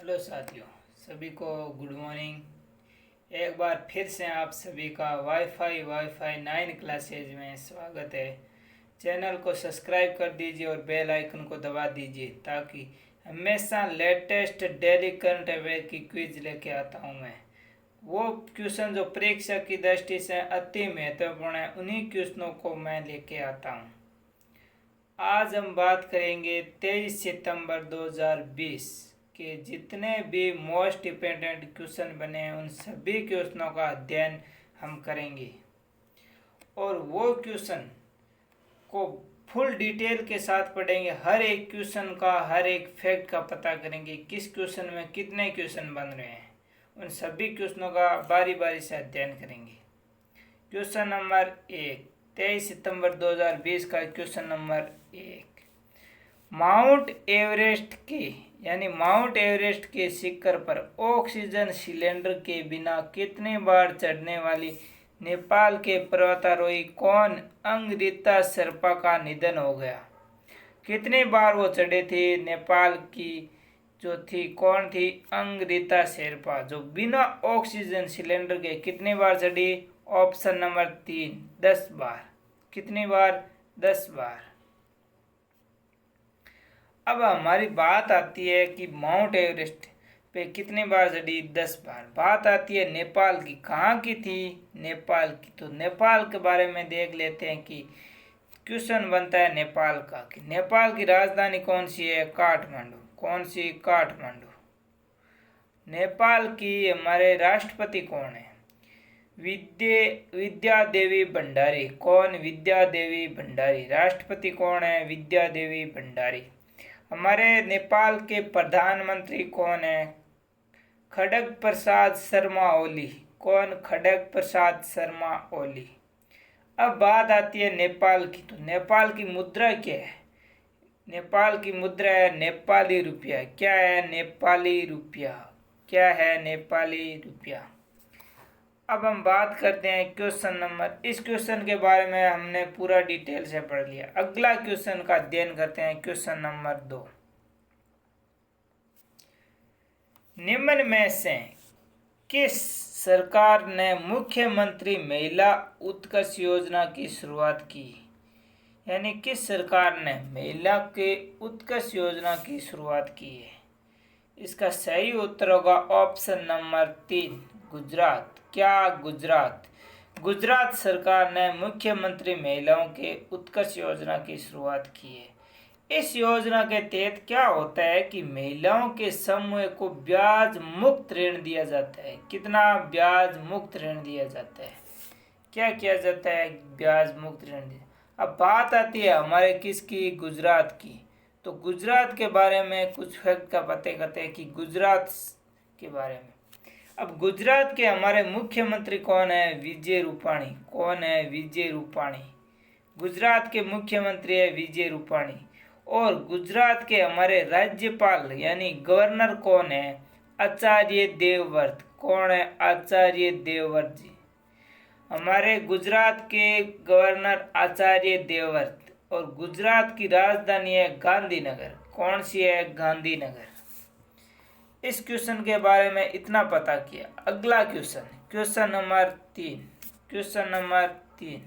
Hello साथियों, सभी को गुड मॉर्निंग। एक बार फिर से आप सभी का वाईफाई 9 क्लासेज में स्वागत है। चैनल को सब्सक्राइब कर दीजिए और बेल आइकन को दबा दीजिए ताकि हमेशा लेटेस्ट डेली करंट अफेयर की क्विज लेके आता हूँ मैं। वो क्वेश्चन जो परीक्षा की दृष्टि से अति महत्वपूर्ण है, उन्हीं क्वेश्चनों को मैं लेके आता हूँ। आज हम बात करेंगे 23 सितंबर 2020 के जितने भी मोस्ट इम्पोर्टेंट क्वेश्चन बने हैं उन सभी क्वेश्चनों का अध्ययन हम करेंगे और वो क्वेश्चन को फुल डिटेल के साथ पढ़ेंगे। हर एक क्वेश्चन का, हर एक फैक्ट का पता करेंगे, किस क्वेश्चन में कितने क्वेश्चन बन रहे हैं, उन सभी क्वेश्चनों का बारी बारी से अध्ययन करेंगे। क्वेश्चन नंबर 1, 23 सितंबर 2020 का क्वेश्चन नंबर 1। माउंट एवरेस्ट के शिखर पर ऑक्सीजन सिलेंडर के बिना कितनी बार चढ़ने वाली नेपाल के पर्वतारोही कौन अंगरीता शेरपा का निधन हो गया? कितनी बार वो चढ़े थे? नेपाल की जो थी कौन थी? अंगरीता शेरपा, जो बिना ऑक्सीजन सिलेंडर के कितनी बार चढ़ी? ऑप्शन नंबर 3, 10 बार। कितनी बार? 10 बार। अब हमारी बात आती है कि माउंट एवरेस्ट पे कितनी बार चढ़ी? 10 बार। बात आती है नेपाल की, कहाँ की थी? नेपाल की। तो नेपाल के बारे में देख लेते हैं कि क्वेश्चन बनता है नेपाल का कि नेपाल की राजधानी कौन सी है? काठमांडू। कौन सी? काठमांडू। नेपाल की हमारे राष्ट्रपति कौन है? विद्या देवी भंडारी। कौन? विद्या देवी भंडारी। राष्ट्रपति कौन है? विद्या देवी भंडारी। हमारे नेपाल के प्रधानमंत्री कौन है? खड्ग प्रसाद शर्मा ओली। कौन? खड्ग प्रसाद शर्मा ओली। अब बात आती है नेपाल की, तो नेपाल की मुद्रा क्या है? नेपाल की मुद्रा है नेपाली रुपया। क्या है? नेपाली रुपया। क्या है? नेपाली रुपया। अब हम बात करते हैं क्वेश्चन नंबर, इस क्वेश्चन के बारे में हमने पूरा डिटेल से पढ़ लिया। अगला क्वेश्चन का अध्ययन करते हैं, क्वेश्चन नंबर 2। निम्न में से किस सरकार ने मुख्यमंत्री महिला उत्कर्ष योजना की शुरुआत की? यानी किस सरकार ने महिला के उत्कर्ष योजना की शुरुआत की है? इसका सही उत्तर होगा ऑप्शन नंबर 3, गुजरात। क्या? गुजरात। गुजरात सरकार ने मुख्यमंत्री महिलाओं के उत्कर्ष योजना की शुरुआत की है। इस योजना के तहत क्या होता है कि महिलाओं के समूह को ब्याज मुक्त ऋण दिया जाता है। कितना? ब्याज मुक्त ऋण दिया जाता है। क्या किया जाता है? ब्याज मुक्त ऋण दिया। अब बात आती है हमारे किसकी? गुजरात की। तो गुजरात के बारे में कुछ फैक्ट का पता करते हैं कि गुजरात के बारे में। अब गुजरात के हमारे मुख्यमंत्री कौन है? विजय रूपाणी। कौन है? विजय रूपाणी। गुजरात के मुख्यमंत्री है विजय रूपाणी। और गुजरात के हमारे राज्यपाल यानी गवर्नर कौन है? आचार्य देवव्रत। कौन है? आचार्य देवव्रत जी। हमारे गुजरात के गवर्नर आचार्य देवव्रत। और गुजरात की राजधानी है गांधीनगर। कौन सी है? गांधीनगर। इस क्वेश्चन के बारे में इतना पता किया। अगला question, question number 3। Question number 3,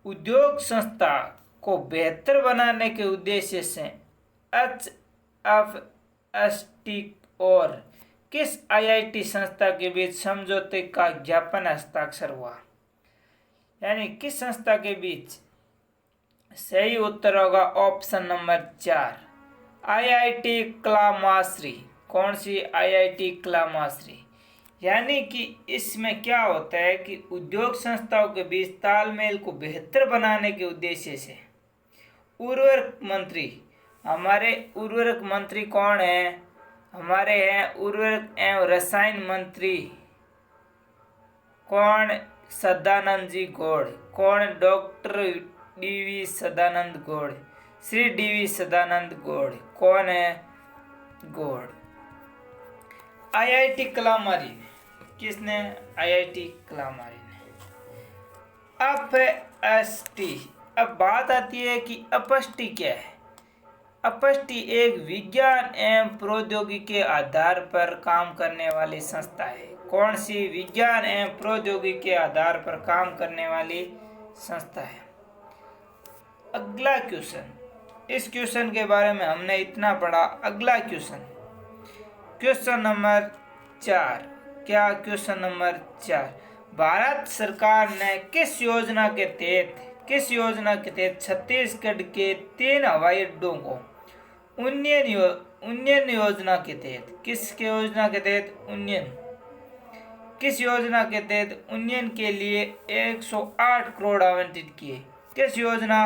उद्योग संस्था को बेहतर बनाने के उद्देश्य से HFST और किस IIT संस्था के बीच समझौते का ज्ञापन हस्ताक्षर हुआ? यानी किस संस्था के बीच? सही उत्तर होगा ऑप्शन नंबर 4, IIT क्लामाश्री। कौन सी? IIT क्लामाश्री। यानी कि इसमें क्या होता है कि उद्योग संस्थाओं के बीच तालमेल को बेहतर बनाने के उद्देश्य से उर्वरक मंत्री, हमारे उर्वरक मंत्री कौन है? हमारे हैं उर्वरक एवं रसायन मंत्री कौन? सदानंद जी गौड़। कौन? Doctor DV Sadanand Gowda. Shri DV Sadanand Gowda. कौन है? गौड़। IIT क्लामारी ने, किसने? IIT क्लामारी ने। FST। अब बात आती है कि अपष्टि क्या है? अपष्टि एक विज्ञान एवं प्रौद्योगिकी के आधार पर काम करने वाली संस्था है। कौन सी? विज्ञान एवं प्रौद्योगिकी के आधार पर काम करने वाली संस्था है। अगला क्वेश्चन, इस क्वेश्चन के बारे में हमने इतना पढ़ा। अगला क्वेश्चन, क्वेश्चन नंबर 4। क्या? क्वेश्चन नंबर 4, भारत सरकार ने किस योजना के तहत छत्तीसगढ़ के 3 हवाई अड्डों को उन्नयन योजना के तहत, किसके योजना के तहत? उन्नयन। किस योजना के तहत उन्नयन के लिए 108 करोड़ आवंटित किए? किस योजना?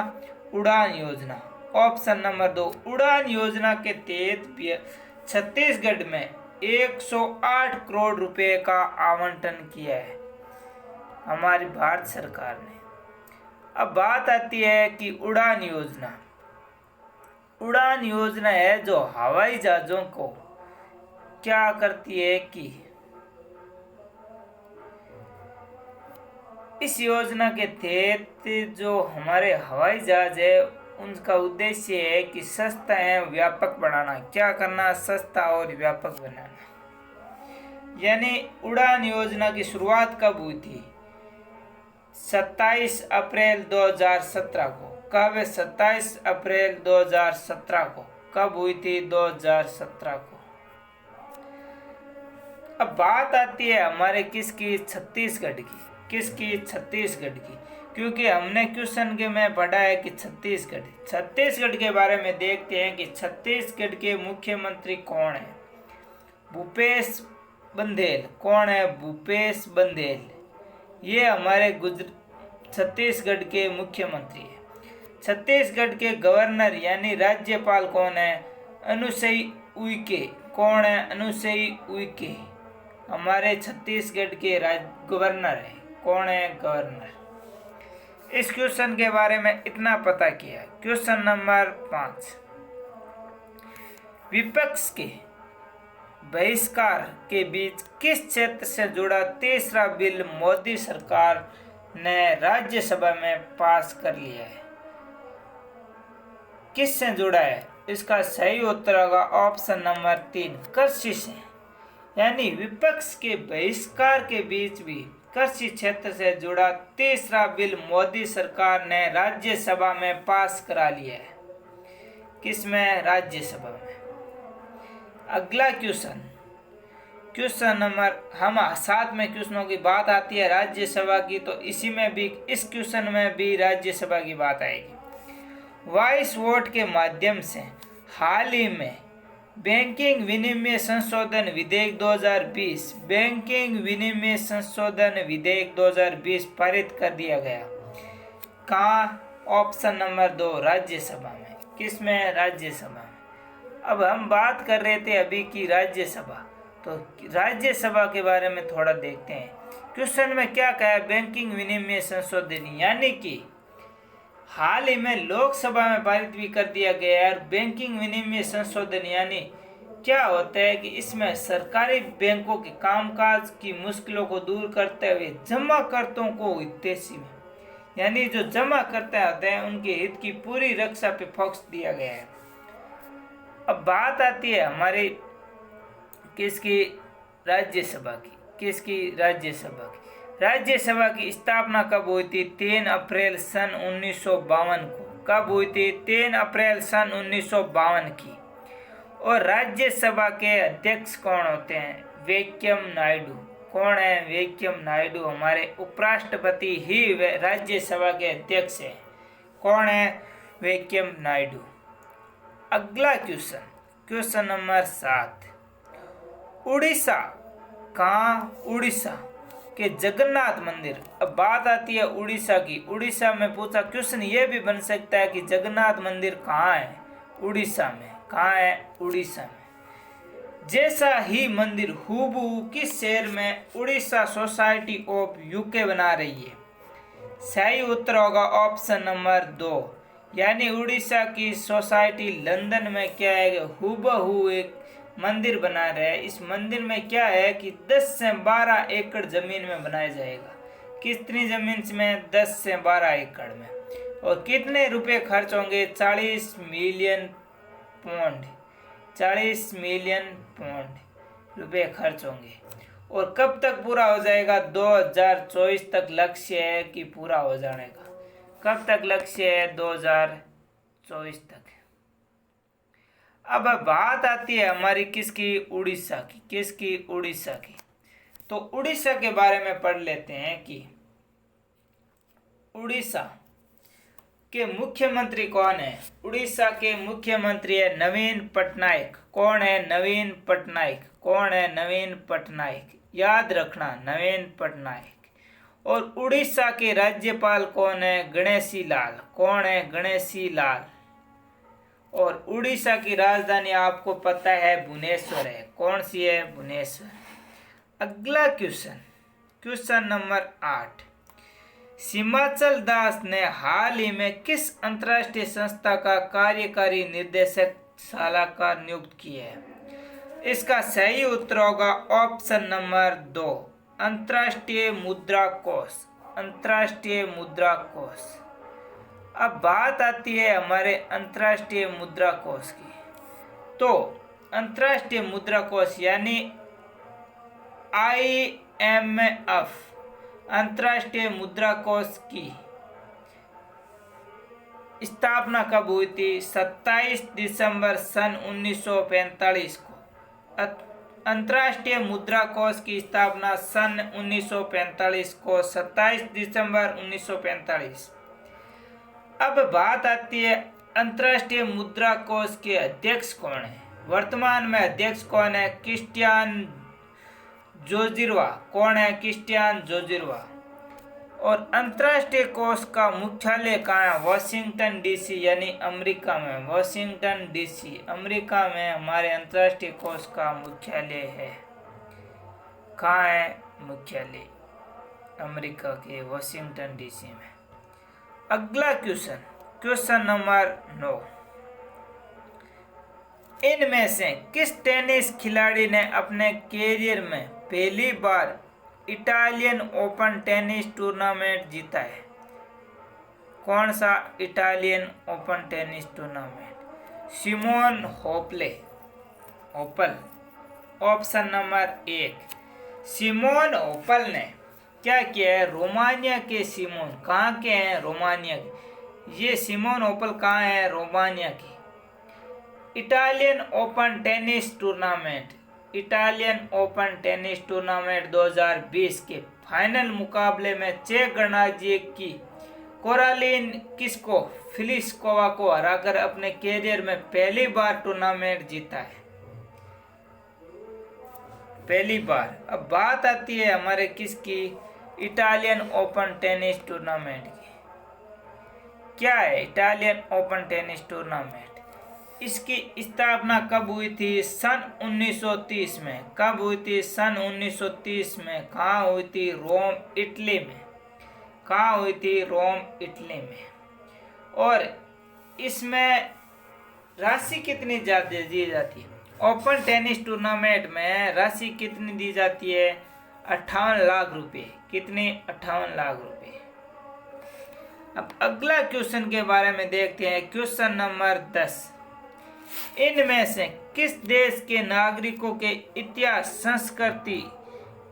उड़ान योजना। ऑप्शन नंबर 2, उड़ान योजना के तहत छत्तीसगढ़ में 108 करोड़ रुपए का आवंटन किया है हमारी भारत सरकार ने। अब बात आती है कि उड़ान योजना। उड़ान योजना है जो हवाई जहाजों को क्या करती है कि इस योजना के तहत जो हमारे हवाई जहाज है उनका उद्देश्य है कि सस्ता एवं व्यापक बनाना। क्या करना? सस्ता और व्यापक बनाना। यानी उड़ान योजना की शुरुआत कब हुई थी? 27 अप्रैल 2017 को। कब? 27 अप्रैल 2017 को। कब हुई थी? 2017 को। अब बात आती है हमारे किसकी? छत्तीसगढ़ की। किसकी? छत्तीसगढ़ की। क्योंकि हमने क्वेश्चन के में पढ़ा है कि छत्तीसगढ़ के बारे में देखते हैं कि छत्तीसगढ़ के मुख्यमंत्री कौन है? भूपेश बंधेल। कौन है? भूपेश बंधेल। ये हमारे छत्तीसगढ़ के मुख्यमंत्री है। छत्तीसगढ़ के गवर्नर यानी राज्यपाल कौन है? अनुसुई उइके। कौन है? अनुसुई उइके हमारे छत्तीसगढ़ के गवर्नर है। कौन है? गवर्नर। इस क्वेश्चन के बारे में इतना पता किया। क्वेश्चन नंबर 5, विपक्ष के बहिष्कार के बीच किस क्षेत्र से जुड़ा तीसरा बिल मोदी सरकार ने राज्यसभा में पास कर लिया है? किससे जुड़ा है? इसका सही उत्तर होगा ऑप्शन नंबर 3, कृषि से। यानी विपक्ष के बहिष्कार के बीच भी कृषि क्षेत्र से जुड़ा तीसरा बिल मोदी सरकार ने राज्यसभा में पास करा लिया है। किसमें? राज्यसभा में। अगला क्वेश्चन, क्वेश्चन नंबर, हम साथ में क्वेश्चनों की बात आती है राज्यसभा की, तो इसी में भी, इस क्वेश्चन में भी राज्यसभा की बात आएगी। वॉइस वोट के माध्यम से हाल ही में बैंकिंग विनिमय संशोधन विधेयक 2020 बैंकिंग विनिमय संशोधन विधेयक 2020 पारित कर दिया गया। कहाँ? ऑप्शन नंबर 2, राज्यसभा में। किसमें? राज्यसभा में। अब हम बात कर रहे थे अभी की राज्यसभा, तो राज्यसभा के बारे में थोड़ा देखते हैं। क्वेश्चन में क्या कहा है? बैंकिंग विनिमय संशोधन, यानी कि हाल ही में लोकसभा में पारित भी कर दिया गया है। और बैंकिंग विनिमय संशोधन यानी क्या होता है कि इसमें सरकारी बैंकों के कामकाज की मुश्किलों को दूर करते हुए जमाकर्ताओं को हितैषी में, यानी जो जमा करते होते हैं उनके हित की पूरी रक्षा पे फोकस दिया गया है। अब बात आती है हमारे किसकी? राज्यसभा की। किसकी? राज्यसभा की। राज्यसभा की स्थापना कब हुई थी? 3 अप्रैल सन 1952 को। कब हुई थी? 3 अप्रैल सन 1952 की। और राज्यसभा के अध्यक्ष कौन होते हैं? वेंकैया नायडू। कौन है? वेंकैया नायडू हमारे उपराष्ट्रपति ही राज्यसभा के अध्यक्ष हैं। कौन है? वेंकैया नायडू। अगला क्वेश्चन, क्वेश्चन नंबर 7, उड़ीसा। कहाँ? उड़ीसा के जगन्नाथ मंदिर। अब बात आती है उड़ीसा की। उड़ीसा में पूछा क्वेश्चन ये भी बन सकता है कि जगन्नाथ मंदिर कहाँ है? उड़ीसा में। कहाँ है? उड़ीसा में। जैसा ही मंदिर हूबहू किस शहर में उड़ीसा सोसाइटी ऑफ यूके बना रही है? सही उत्तर होगा ऑप्शन नंबर 2, यानी उड़ीसा की सोसाइटी लंदन में क्या है? हूबहू एक मंदिर बना रहे हैं। इस मंदिर में क्या है कि 10 से 12 एकड़ जमीन में बनाया जाएगा। कितनी जमीन में? 10 से 12 एकड़ में। और कितने रुपए खर्च होंगे? 40 मिलियन पौंड 40 मिलियन पौंड रुपए खर्च होंगे। और कब तक पूरा हो जाएगा? 2024 तक लक्ष्य है कि पूरा हो जाने का। कब तक लक्ष्य है? 2024 तक। अब बात आती है हमारी किसकी? उड़ीसा की। किसकी? उड़ीसा की। तो उड़ीसा के बारे में पढ़ लेते हैं कि उड़ीसा के मुख्यमंत्री कौन है? उड़ीसा के मुख्यमंत्री है नवीन पटनायक। कौन है? नवीन पटनायक। कौन है? नवीन पटनायक। याद रखना, नवीन पटनायक। और उड़ीसा के राज्यपाल कौन है? गणेशी लाल। कौन है? गणेशी लाल। और उड़ीसा की राजधानी आपको पता है भुवनेश्वर है। कौन सी है? भुवनेश्वर। अगला क्वेश्चन, क्वेश्चन नंबर 8। हिमाचल दास ने हाल ही में किस अंतर्राष्ट्रीय संस्था का कार्यकारी निर्देशक सलाहकार नियुक्त किया है? इसका सही उत्तर होगा ऑप्शन नंबर 2, अंतर्राष्ट्रीय मुद्रा कोष। अंतर्राष्ट्रीय मुद्रा कोष। अब बात आती है हमारे अंतर्राष्ट्रीय मुद्रा कोष की। तो अंतर्राष्ट्रीय मुद्रा कोष यानी IMF, अंतर्राष्ट्रीय मुद्रा कोष की स्थापना कब हुई थी? 27 दिसंबर सन 1945 को। अंतर्राष्ट्रीय मुद्रा कोष की स्थापना सन 1945 को, 27 दिसंबर 1945। अब बात आती है अंतर्राष्ट्रीय मुद्रा कोष के अध्यक्ष कौन है? वर्तमान में अध्यक्ष कौन है? Christian Georgieva. कौन है? Christian Georgieva. और अंतर्राष्ट्रीय कोष का मुख्यालय कहाँ है? वाशिंगटन DC यानी अमेरिका में। वाशिंगटन DC अमेरिका में हमारे अंतर्राष्ट्रीय कोष का मुख्यालय है। कहाँ है मुख्यालय? अमेरिका के वाशिंगटन DC में। अगला क्वेश्चन, क्वेश्चन नंबर 9। इनमें से किस टेनिस खिलाड़ी ने अपने कैरियर में पहली बार इटालियन ओपन टेनिस टूर्नामेंट जीता है? कौन सा Italian Open tennis tournament? Simona ओपल। Option number 1। सिमोन ओपल ने क्या किया है? रोमानिया के सिमोन। कहाँ के हैं? रोमानिया के। ये सिमोन ओपल कहाँ है? रोमानिया की। Italian Open tennis tournament, Italian Open tennis tournament 2020 के फाइनल मुकाबले में चेक गणराज्य की कोरालिन फिलिस्कोवा को हराकर अपने कैरियर में पहली बार टूर्नामेंट जीता है। पहली बार। अब बात आती है हमारे किसकी? इटालियन ओपन टेनिस टूर्नामेंट की। क्या है इटालियन ओपन टेनिस टूर्नामेंट? इसकी स्थापना कब हुई थी? सन 1930 में। कब हुई थी? सन 1930 में। कहाँ हुई थी? रोम, इटली में। कहाँ हुई थी? रोम, इटली में। और इसमें राशि कितनी ज़्यादा दी जाती है? ओपन टेनिस टूर्नामेंट में राशि कितनी दी जाती है? 58 लाख रुपए। कितनी? 58 लाख रुपए। अब अगला क्वेश्चन के बारे में देखते हैं, क्वेश्चन नंबर 10। इनमें से किस देश के नागरिकों के इतिहास, संस्कृति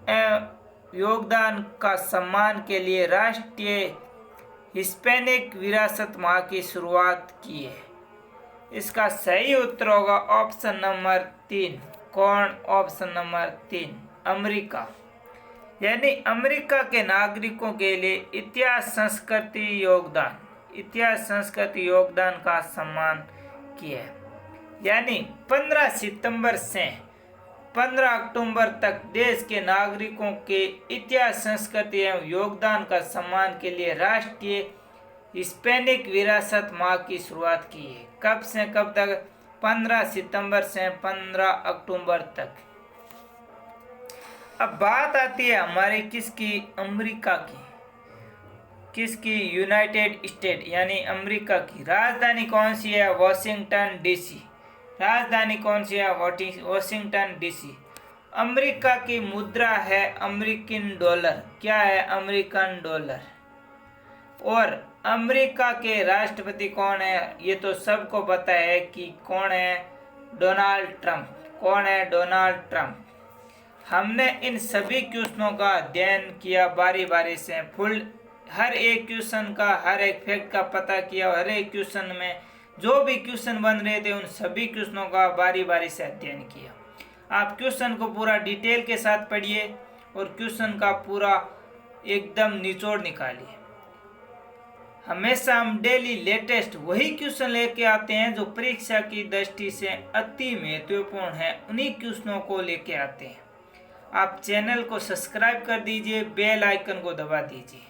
एवं योगदान का सम्मान के लिए राष्ट्रीय हिस्पैनिक विरासत माह की शुरुआत की है? इसका सही उत्तर होगा ऑप्शन नंबर 3। कौन? Option number 3, America. यानी अमेरिका के नागरिकों के लिए इतिहास संस्कृति योगदान का सम्मान किया है। यानी 15 सितंबर से 15 अक्टूबर तक देश के नागरिकों के इतिहास, संस्कृति एवं योगदान का सम्मान के लिए राष्ट्रीय हिस्पैनिक विरासत माह की शुरुआत की है। कब से कब तक? 15 सितंबर से 15 अक्टूबर तक। अब बात आती है हमारे किसकी? अमेरिका की। किसकी? यूनाइटेड स्टेट यानी अमेरिका की। राजधानी कौन सी है? Washington DC। राजधानी कौन सी है? Washington DC। अमेरिका की मुद्रा है अमेरिकन डॉलर। क्या है? American dollar. और अमेरिका के राष्ट्रपति कौन है? ये तो सबको पता है कि कौन है, डोनाल्ड ट्रंप। कौन है? Donald Trump. हमने इन सभी क्वेश्चनों का अध्ययन किया बारी बारी से, फुल हर एक क्वेश्चन का, हर एक फैक्ट का पता किया। हर एक क्वेश्चन में जो भी क्वेश्चन बन रहे थे उन सभी क्वेश्चनों का बारी बारी से अध्ययन किया। आप क्वेश्चन को पूरा डिटेल के साथ पढ़िए और क्वेश्चन का पूरा एकदम निचोड़ निकालिए। हमेशा हम डेली लेटेस्ट वही क्वेश्चन लेके आते हैं जो परीक्षा की दृष्टि से अति महत्वपूर्ण है, उन्हीं क्वेश्चनों को लेके आते हैं। आप चैनल को सब्सक्राइब कर दीजिए, बेल आइकन को दबा दीजिए।